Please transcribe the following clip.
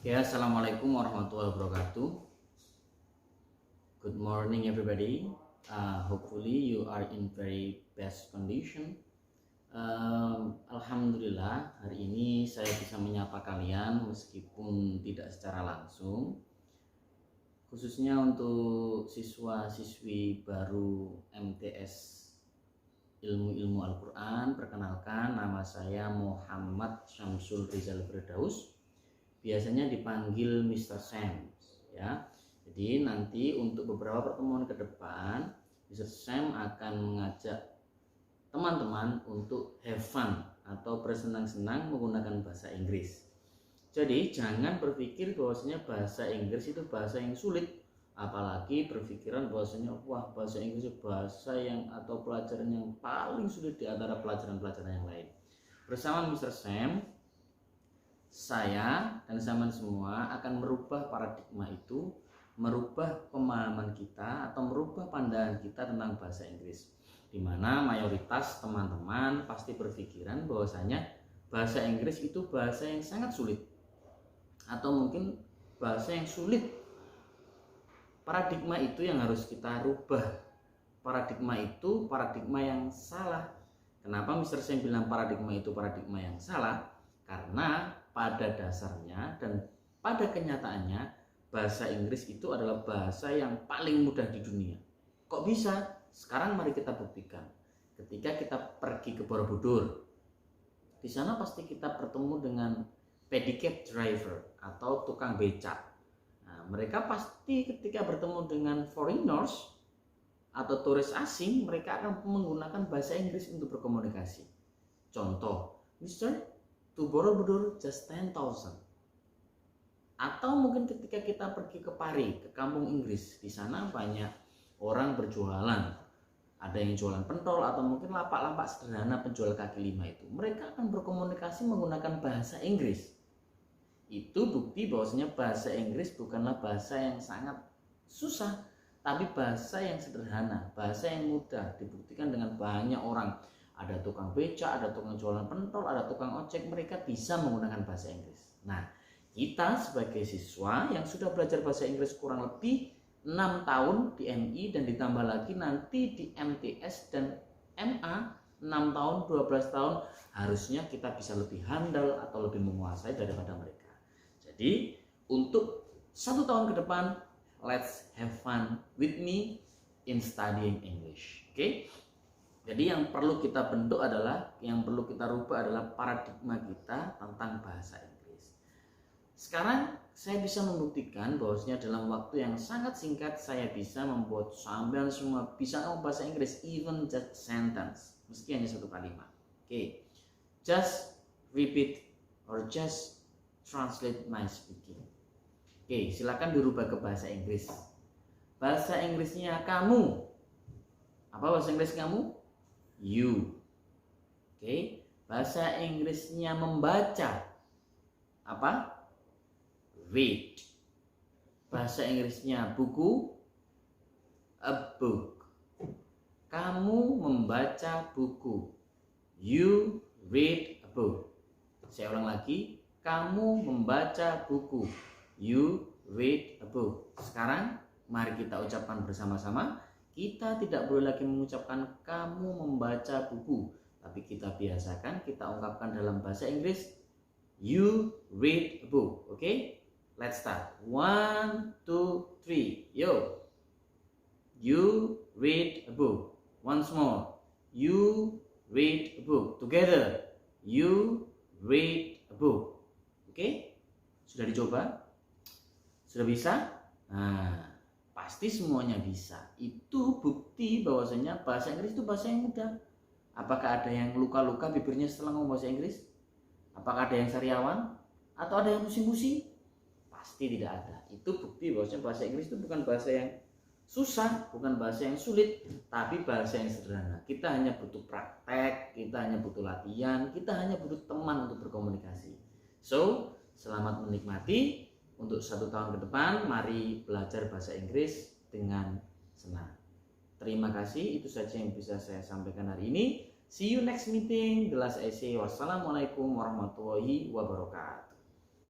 Ya, assalamualaikum warahmatullahi wabarakatuh. Good morning, everybody. Hopefully you are in very best condition. Alhamdulillah, hari ini saya bisa menyapa kalian meskipun tidak secara langsung. Khususnya untuk siswa-siswi baru MTS Ilmu Al-Quran. Perkenalkan, nama saya Muhammad Syamsul Rizal Firdaus. Biasanya dipanggil Mr. Sam, ya. Jadi nanti untuk beberapa pertemuan ke depan, Mr. Sam akan mengajak teman-teman untuk have fun atau bersenang-senang menggunakan bahasa Inggris. Jadi jangan berpikir bahwasanya bahasa Inggris itu bahasa yang sulit, apalagi berpikiran bahwasanya wah, bahasa Inggris itu bahasa yang atau pelajaran yang paling sulit di antara pelajaran-pelajaran yang lain. Bersama Mr. Sam, saya dan teman semua akan merubah paradigma itu, merubah pemahaman kita atau merubah pandangan kita tentang bahasa Inggris, di mana mayoritas teman-teman pasti berpikiran bahwasanya bahasa Inggris itu bahasa yang sangat sulit atau mungkin bahasa yang sulit. Paradigma itu yang harus kita rubah. Paradigma itu paradigma yang salah. Kenapa Mr. Sam bilang paradigma itu paradigma yang salah? Karena pada dasarnya dan pada kenyataannya bahasa Inggris itu adalah bahasa yang paling mudah di dunia. Kok bisa? Sekarang mari kita buktikan. Ketika kita pergi ke Borobudur, di sana pasti kita bertemu dengan pedicab driver atau tukang becak. Nah, mereka pasti ketika bertemu dengan foreigners atau turis asing, mereka akan menggunakan bahasa Inggris untuk berkomunikasi. Contoh, Mr. to Borobudur just 10,000. Atau mungkin ketika kita pergi ke Pari, ke kampung Inggris, di sana banyak orang berjualan. Ada yang jualan pentol atau mungkin lapak-lapak sederhana penjual kaki lima itu. Mereka akan berkomunikasi menggunakan bahasa Inggris. Itu bukti bahwasanya bahasa Inggris bukanlah bahasa yang sangat susah, tapi bahasa yang sederhana, bahasa yang mudah. Dibuktikan dengan banyak orang. Ada tukang becak, ada tukang jualan pentol, ada tukang ojek, mereka bisa menggunakan bahasa Inggris. Nah, kita sebagai siswa yang sudah belajar bahasa Inggris kurang lebih 6 tahun di MI dan ditambah lagi nanti di MTS dan MA 6 tahun, 12 tahun, harusnya kita bisa lebih handal atau lebih menguasai daripada mereka. Jadi, untuk 1 tahun ke depan, let's have fun with me in studying English. Oke? Jadi yang perlu kita bentuk adalah, yang perlu kita rubah adalah paradigma kita tentang bahasa Inggris. Sekarang saya bisa membuktikan bahwasanya dalam waktu yang sangat singkat saya bisa membuat sampean semua bisa ngomong bahasa Inggris, even just sentence, meski hanya 1 kalimat. Oke, just repeat or just translate my speaking. Oke, silakan dirubah ke bahasa Inggris. Bahasa Inggrisnya kamu. Apa bahasa Inggris kamu? You. Oke, bahasa Inggrisnya membaca. Apa? Read. Bahasa Inggrisnya buku? A book. Kamu membaca buku. You read a book. Saya ulang lagi, kamu membaca buku. You read a book. Sekarang mari kita ucapkan bersama-sama. Kita tidak boleh lagi mengucapkan kamu membaca buku, tapi kita biasakan, kita ungkapkan dalam bahasa Inggris, you read a book. Oke? Let's start. 1, 2, 3. Yo. You read a book. Once more. You read a book. Together. You read a book. Oke? Sudah dicoba? Sudah bisa? Nah, pasti semuanya bisa. Itu bukti bahwasanya bahasa Inggris itu bahasa yang mudah. Apakah ada yang luka-luka bibirnya setelah ngomong bahasa Inggris? Apakah ada yang sariawan? Atau ada yang pusing-pusing? Pasti tidak ada. Itu bukti bahwasanya bahasa Inggris itu bukan bahasa yang susah, bukan bahasa yang sulit, tapi bahasa yang sederhana. Kita hanya butuh praktek, kita hanya butuh latihan, kita hanya butuh teman untuk berkomunikasi. So, selamat menikmati. Untuk 1 tahun ke depan, mari belajar bahasa Inggris dengan senang. Terima kasih, itu saja yang bisa saya sampaikan hari ini. See you next meeting. The last essay. Wassalamualaikum warahmatullahi wabarakatuh.